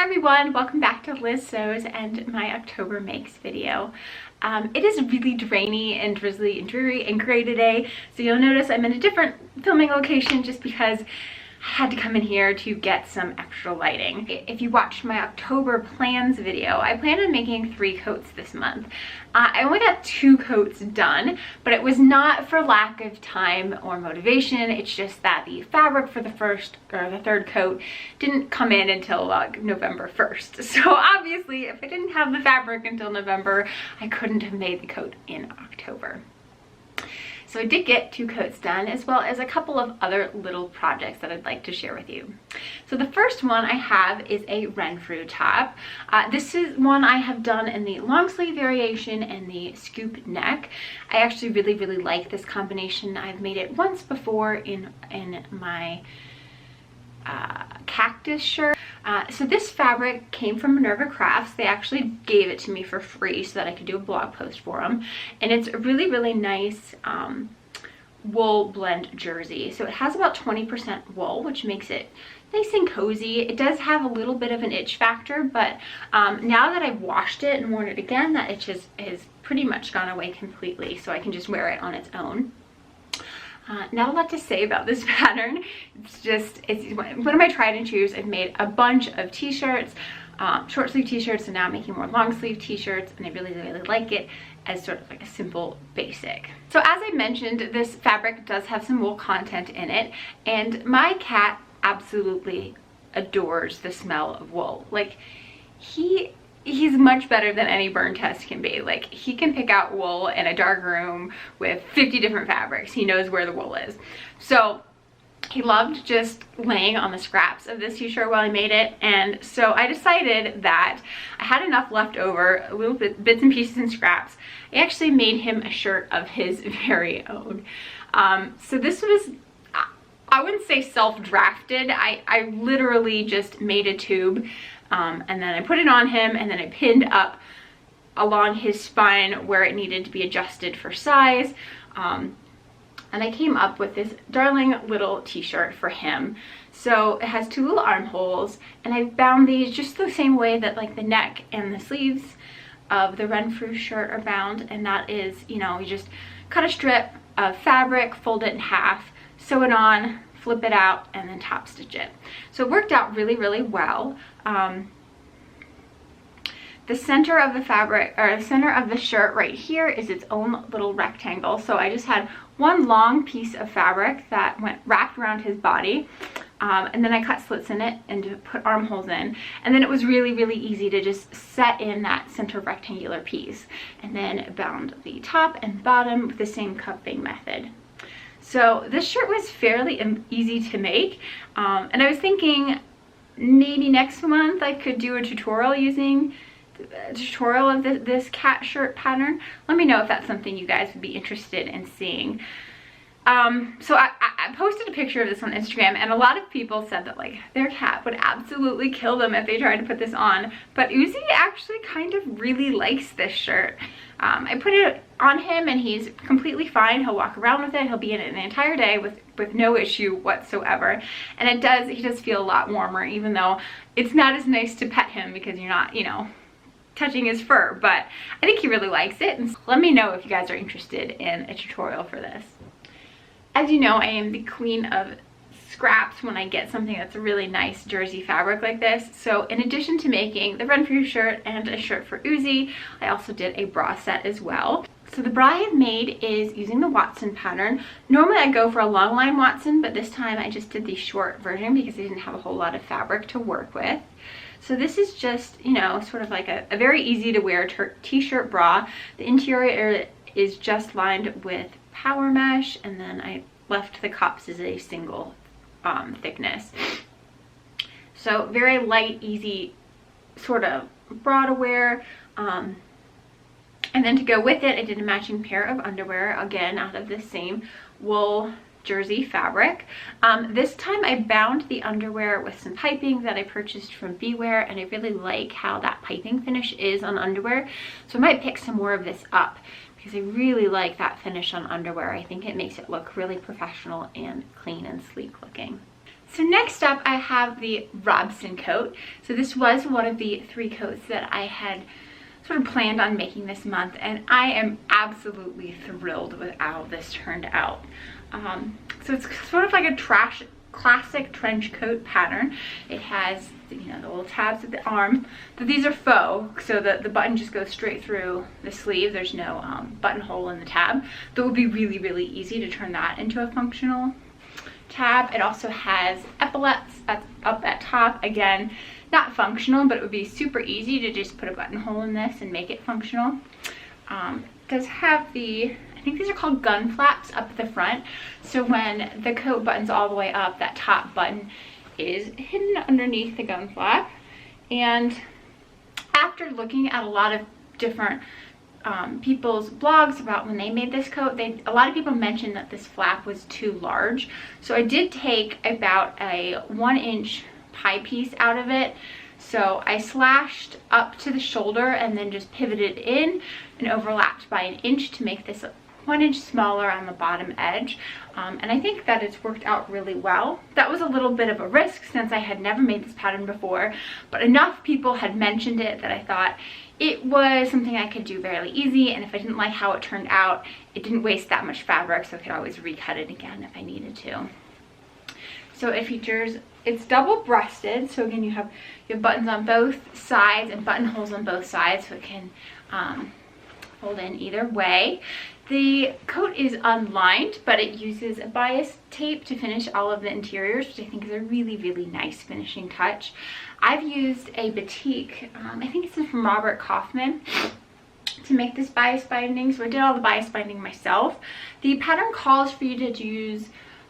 Hi everyone, welcome back to Liz Sews and my October Makes video. It is really rainy and drizzly and dreary and gray today, so you'll notice I'm in a different filming location just because I had to come in here to get some extra lighting. If you watched my October plans video, I planned on making 3 coats this month. I only got 2 coats done, but it was not for lack of time or motivation. It's just that the fabric for the first or the third coat didn't come in until like November 1st. So obviously, if I didn't have the fabric until November, I couldn't have made the coat in October. So I did get 2 coats done, as well as a couple of other little projects that I'd like to share with you. So the first one I have is a Renfrew top. This is one I have done in the long sleeve variation and the scoop neck. I actually really like this combination. I've made it once before in my cactus shirt. So this fabric came from Minerva Crafts. They actually gave it to me for free so that I could do a blog post for them, and it's a really nice wool blend jersey. So it has about 20% wool, which makes it nice and cozy. It does have a little bit of an itch factor, but now that I've washed it and worn it again, that itch has pretty much gone away completely, so I can just wear it on its own. Not a lot to say about this pattern. It's one of my tried and trues. I've made a bunch of t-shirts, short sleeve t-shirts, and now I'm making more long sleeve t-shirts, and I really like it as sort of like a simple basic. So as I mentioned, this fabric does have some wool content in it, and my cat absolutely adores the smell of wool. Like, he's much better than any burn test can be. Like, he can pick out wool in a dark room with 50 different fabrics. He knows where the wool is. So he loved just laying on the scraps of this t-shirt while I made it, and so I decided that I had enough left over, a little bits and pieces and scraps. I actually made him a shirt of his very own. So this was, I wouldn't say self-drafted. I literally just made a tube, and then I put it on him, and then I pinned up along his spine where it needed to be adjusted for size. And I came up with this darling little t-shirt for him. So it has 2 little armholes, and I bound these just the same way that like the neck and the sleeves of the Renfrew shirt are bound, and that is, you know, you just cut a strip of fabric, fold it in half, sew it on, flip it out, and then top stitch it. So it worked out really well. The center of the fabric, or the center of the shirt right here, is its own little rectangle. So I just had one long piece of fabric that wrapped around his body, and then I cut slits in it and to put armholes in, and then it was really easy to just set in that center rectangular piece, and then bound the top and bottom with the same cupping method. So this shirt was fairly easy to make, and I was thinking maybe next month I could do a tutorial using of this cat shirt pattern. Let me know if that's something you guys would be interested in seeing. So I posted a picture of this on Instagram, and a lot of people said that like their cat would absolutely kill them if they tried to put this on, but Uzi actually kind of really likes this shirt. I put it on him and he's completely fine. He'll walk around with it. He'll be in it the entire day with no issue whatsoever. And he does feel a lot warmer, even though it's not as nice to pet him because you're not, you know, touching his fur, but I think he really likes it. And let me know if you guys are interested in a tutorial for this. As you know, I am the queen of scraps when I get something that's a really nice jersey fabric like this. So in addition to making the Renfrew shirt and a shirt for Uzi, I also did a bra set as well. So the bra I have made is using the Watson pattern. Normally I go for a long line Watson, but this time I just did the short version because I didn't have a whole lot of fabric to work with. So this is just, you know, sort of like a very easy to wear t-shirt bra. The interior is just lined with power mesh, and then I left the cups as a single thickness. So very light, easy sort of bra to wear. And then to go with it, I did a matching pair of underwear, again out of the same wool jersey fabric. This time I bound the underwear with some piping that I purchased from Beware, and I really like how that piping finish is on underwear, so I might pick some more of this up because I really like that finish on underwear. I think it makes it look really professional and clean and sleek looking. So next up I have the Robson Coat. So this was one of the 3 coats that I had sort of planned on making this month, and I am absolutely thrilled with how this turned out. So it's sort of like a classic trench coat pattern. It has, you know, the little tabs at the arm, but these are faux, so the button just goes straight through the sleeve. There's no buttonhole in the tab. That would be really, really easy to turn that into a functional tab. It also has epaulets up at top. Again, not functional, but it would be super easy to just put a buttonhole in this and make it functional. It does have the, I think these are called gun flaps up at the front. So when the coat buttons all the way up, that top button is hidden underneath the gun flap. And after looking at a lot of different people's blogs about when they made this coat, a lot of people mentioned that this flap was too large. So I did take about a 1-inch pie piece out of it. So I slashed up to the shoulder and then just pivoted in and overlapped by 1 inch to make this 1 inch smaller on the bottom edge. And I think that it's worked out really well. That was a little bit of a risk since I had never made this pattern before, but enough people had mentioned it that I thought it was something I could do fairly easy, and if I didn't like how it turned out, it didn't waste that much fabric, so I could always recut it again if I needed to. So it features, it's double breasted, so again you have buttons on both sides and buttonholes on both sides, so it can hold in either way. The coat is unlined, but it uses a bias tape to finish all of the interiors, which I think is a really, really nice finishing touch. I've used a batik, I think it's from Robert Kaufman, to make this bias binding, so I did all the bias binding myself. The pattern calls for you to use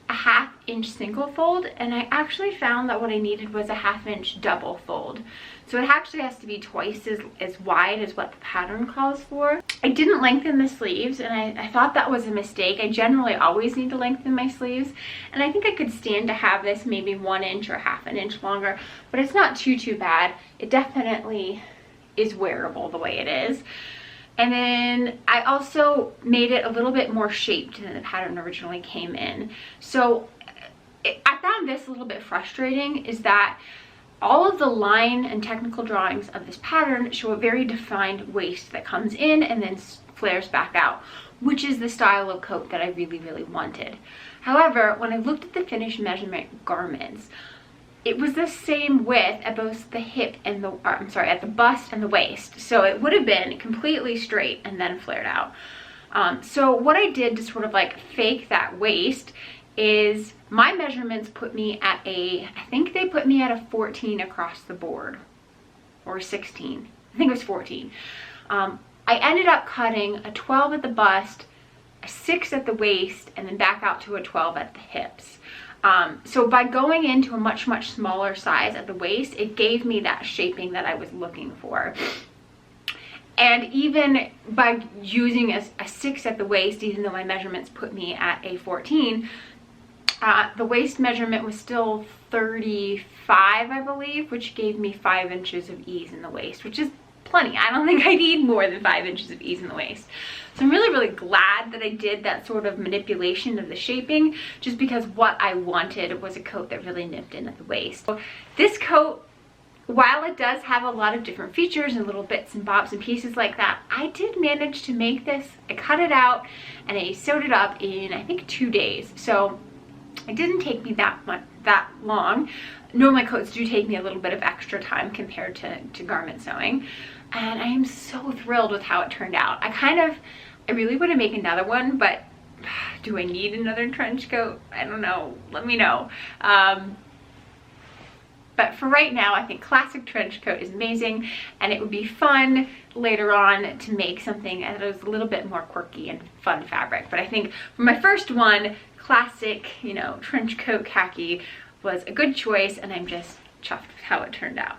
a 1/2 inch single fold, and I actually found that what I needed was a 1/2 inch double fold. So it actually has to be twice as wide as what the pattern calls for. I didn't lengthen the sleeves, and I thought that was a mistake. I generally always need to lengthen my sleeves, and I think I could stand to have this maybe 1 inch or 1/2 inch longer, but it's not too bad. It definitely is wearable the way it is. And then I also made it a little bit more shaped than the pattern originally came in. So I found this a little bit frustrating, is that all of the line and technical drawings of this pattern show a very defined waist that comes in and then flares back out, which is the style of coat that I really, really wanted. However, when I looked at the finished measurement garments, it was the same width at both the hip and at the bust and the waist. So it would have been completely straight and then flared out. So what I did to sort of like fake that waist is my measurements put me at I think they put me at a 14 across the board, or 16. I think it was 14. I ended up cutting a 12 at the bust, a 6 at the waist, and then back out to a 12 at the hips. So by going into a much, much smaller size at the waist, it gave me that shaping that I was looking for. And even by using a 6 at the waist, even though my measurements put me at a 14, the waist measurement was still 35, I believe, which gave me 5 inches of ease in the waist, which is plenty. I don't think I need more than 5 inches of ease in the waist. So I'm really, really glad that I did that sort of manipulation of the shaping, just because what I wanted was a coat that really nipped in at the waist. So this coat, while it does have a lot of different features and little bits and bobs and pieces like that, I did manage to make this. I cut it out and I sewed it up in, I think, 2 days. So it didn't take me that long. Normally coats do take me a little bit of extra time compared to garment sewing. And I am so thrilled with how it turned out. I really want to make another one, but do I need another trench coat? I don't know. Let me know. But for right now, I think classic trench coat is amazing, and it would be fun later on to make something that was a little bit more quirky and fun fabric. But I think for my first one, classic, you know, trench coat khaki was a good choice, and I'm just chuffed with how it turned out.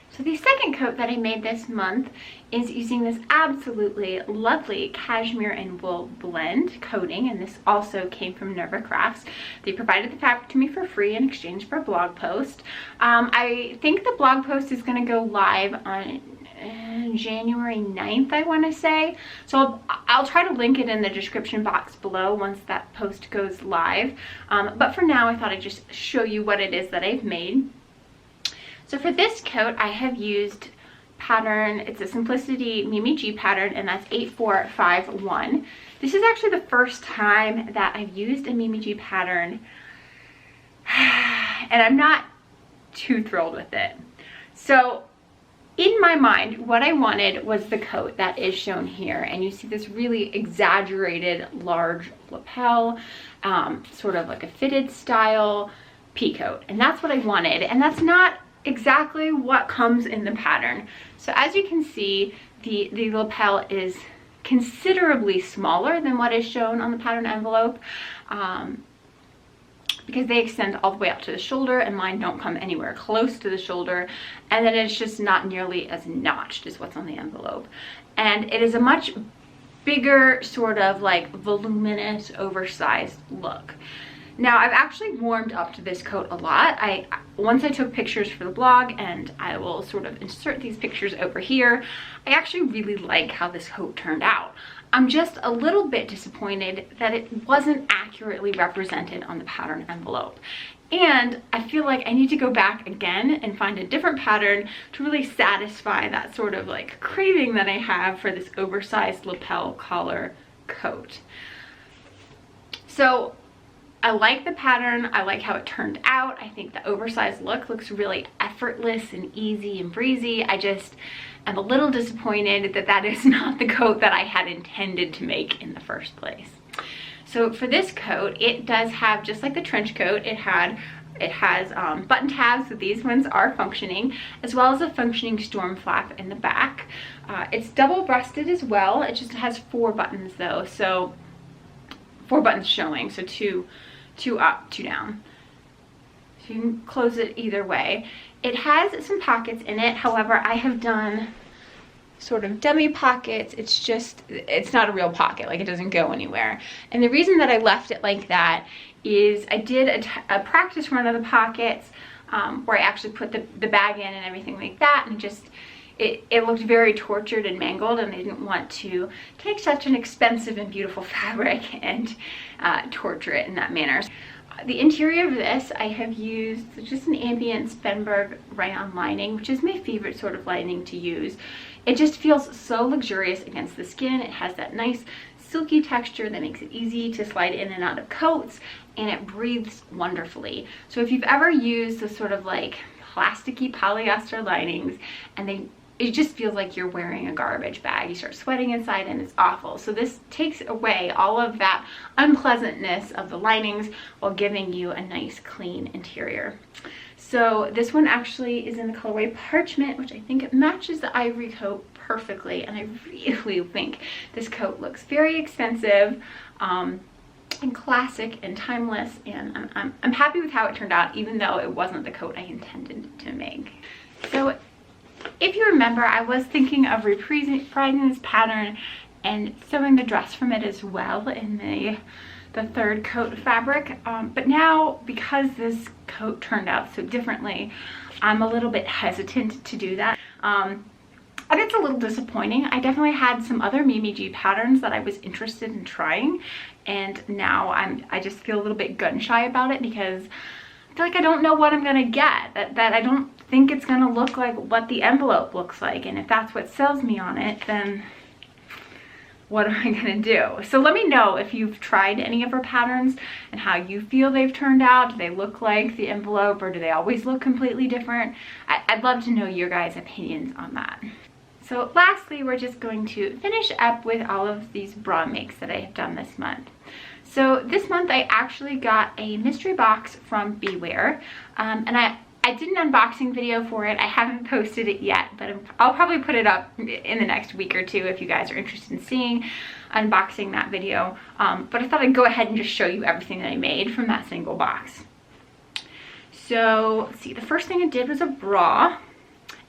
So the second coat that I made this month is using this absolutely lovely cashmere and wool blend coating, and this also came from Nerva Crafts. They provided the fabric to me for free in exchange for a blog post. I think the blog post is going to go live on January 9th, I want to say. So I'll try to link it in the description box below once that post goes live. But for now, I thought I'd just show you what it is that I've made. So for this coat, I have used pattern, it's a Simplicity Meucci pattern, and that's 8451. This is actually the first time that I've used a Meucci pattern, and I'm not too thrilled with it. So in my mind, what I wanted was the coat that is shown here, and you see this really exaggerated large lapel, sort of like a fitted style pea coat, and that's what I wanted, and that's not exactly what comes in the pattern. So as you can see, the lapel is considerably smaller than what is shown on the pattern envelope, because they extend all the way out to the shoulder, and mine don't come anywhere close to the shoulder, and then it's just not nearly as notched as what's on the envelope. And it is a much bigger, sort of like voluminous, oversized look. Now, I've actually warmed up to this coat a lot. Once I took pictures for the blog, and I will sort of insert these pictures over here, I actually really like how this coat turned out. I'm just a little bit disappointed that it wasn't accurately represented on the pattern envelope. And I feel like I need to go back again and find a different pattern to really satisfy that sort of like craving that I have for this oversized lapel collar coat. So I like the pattern, I like how it turned out. I think the oversized look looks really effortless and easy and breezy. I just am a little disappointed that that is not the coat that I had intended to make in the first place. So for this coat, it does have, just like the trench coat, it has button tabs, so these ones are functioning, as well as a functioning storm flap in the back. It's double breasted as well. It just has 4 buttons though, so 4 buttons showing, so two up, 2 down. So you can close it either way. It has some pockets in it. However, I have done sort of dummy pockets. It's not a real pocket, like it doesn't go anywhere. And the reason that I left it like that is I did a practice run of the pockets where I actually put the bag in and everything like that, and just it looked very tortured and mangled, and I didn't want to take such an expensive and beautiful fabric and torture it in that manner. The interior of this, I have used just an ambient Spenberg rayon lining, which is my favorite sort of lining to use. It just feels so luxurious against the skin. It has that nice silky texture that makes it easy to slide in and out of coats, and it breathes wonderfully. So if you've ever used the sort of like plasticky polyester linings, and it just feels like you're wearing a garbage bag. You start sweating inside and it's awful. So this takes away all of that unpleasantness of the linings while giving you a nice clean interior. So this one actually is in the colorway Parchment, which I think it matches the ivory coat perfectly. And I really think this coat looks very expensive and classic and timeless. And I'm happy with how it turned out, even though it wasn't the coat I intended to make. So if you remember, I was thinking of reprising this pattern and sewing the dress from it as well in the 3rd coat fabric. But now, because this coat turned out so differently, I'm a little bit hesitant to do that. And it's a little disappointing. I definitely had some other Meucci patterns that I was interested in trying, and now I just feel a little bit gun shy about it because I feel like I don't know what I'm gonna get, that I don't think it's gonna look like what the envelope looks like, and if that's what sells me on it, then what am I gonna do? So let me know if you've tried any of her patterns and how you feel they've turned out. Do they look like the envelope, or do they always look completely different? I'd love to know your guys' opinions on that. So lastly, we're just going to finish up with all of these bra makes that I have done this month. So this month I actually got a mystery box from Beware, and I did an unboxing video for it. I haven't posted it yet, but I'll probably put it up in the next week or 2 if you guys are interested in seeing unboxing that video. But I thought I'd go ahead and just show you everything that I made from that single box. So let's see, the first thing I did was a bra.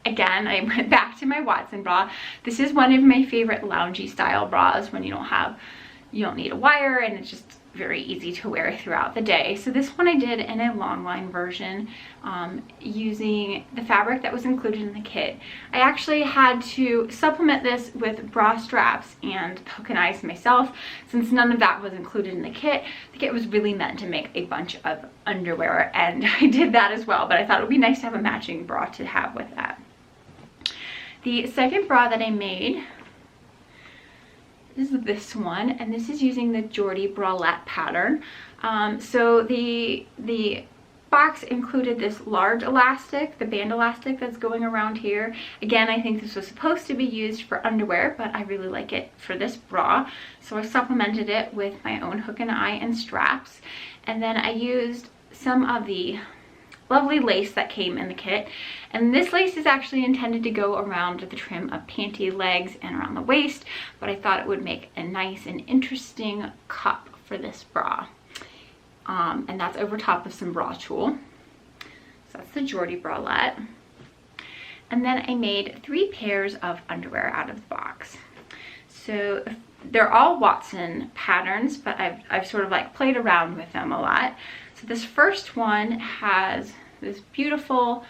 Again, I went back to my Watson bra. This is one of my favorite loungy style bras when you don't need a wire, and it's just very easy to wear throughout the day. So this one I did in a long line version, using the fabric that was included in the kit. I actually had to supplement this with bra straps and hook and eyes myself, since none of that was included in the kit. The kit was really meant to make a bunch of underwear, and I did that as well, but I thought it would be nice to have a matching bra to have with that. The second bra that I made is this one, and this is using the Jordy bralette pattern. So the box included this large elastic, the band elastic that's going around here. Again, I think this was supposed to be used for underwear, but I really like it for this bra, so I supplemented it with my own hook and eye and straps. And then I used some of the lovely lace that came in the kit, and this lace is actually intended to go around the trim of panty legs and around the waist, but I thought it would make a nice and interesting cup for this bra. And that's over top of some bra tulle. So that's the Jordy bralette. And then I made 3 pairs of underwear out of the box. So they're all Watson patterns, but I've sort of like played around with them a lot. So this first one has this beautiful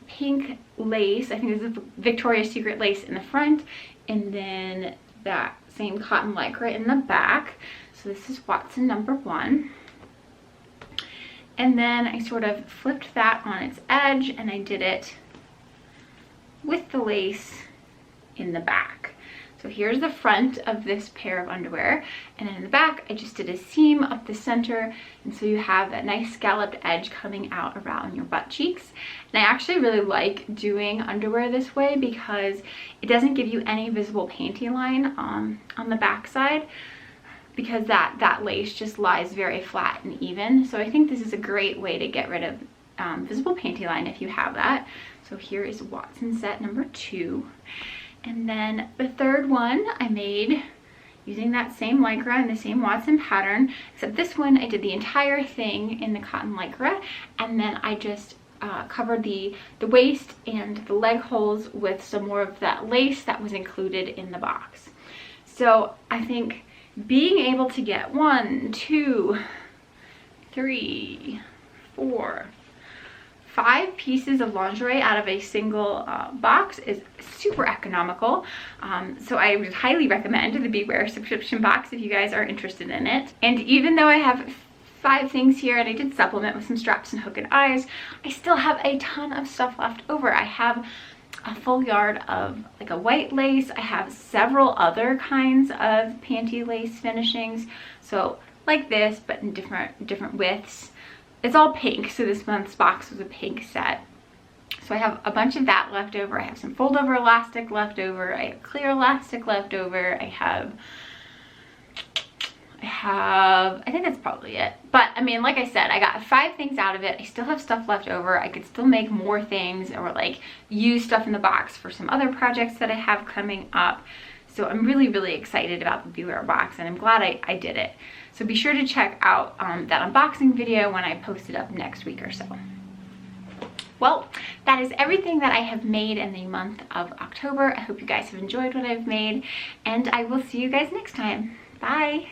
pink lace. I think this is Victoria's Secret lace in the front, and then that same cotton lycra in the back. So this is Watson number 1. And then I sort of flipped that on its edge, and I did it with the lace in the back. So here's the front of this pair of underwear, and then in the back I just did a seam up the center, and so you have that nice scalloped edge coming out around your butt cheeks. And I actually really like doing underwear this way because it doesn't give you any visible panty line on the back side, because that lace just lies very flat and even. So I think this is a great way to get rid of visible panty line if you have that. So here is Watson set number 2. And then the third one I made using that same lycra and the same Watson pattern, except this one I did the entire thing in the cotton lycra, and then I just covered the waist and the leg holes with some more of that lace that was included in the box. So I think being able to get 1, 2, 3, 4, 5 pieces of lingerie out of a single box is super economical. So I would highly recommend the Beware subscription box if you guys are interested in it. And even though I have 5 things here and I did supplement with some straps and hook and eyes, I still have a ton of stuff left over. I have a full yard of like a white lace. I have several other kinds of panty lace finishings. So like this, but in different widths. It's all pink, so this month's box was a pink set. So I have a bunch of that left over. I have some fold over elastic left over. I have clear elastic left over. I think that's probably it. But I mean, like I said, I got 5 things out of it. I still have stuff left over. I could still make more things, or like use stuff in the box for some other projects that I have coming up. So I'm really, really excited about the Beware box, and I'm glad I did it. So be sure to check out that unboxing video when I post it up next week or so. Well, that is everything that I have made in the month of October. I hope you guys have enjoyed what I've made, and I will see you guys next time. Bye!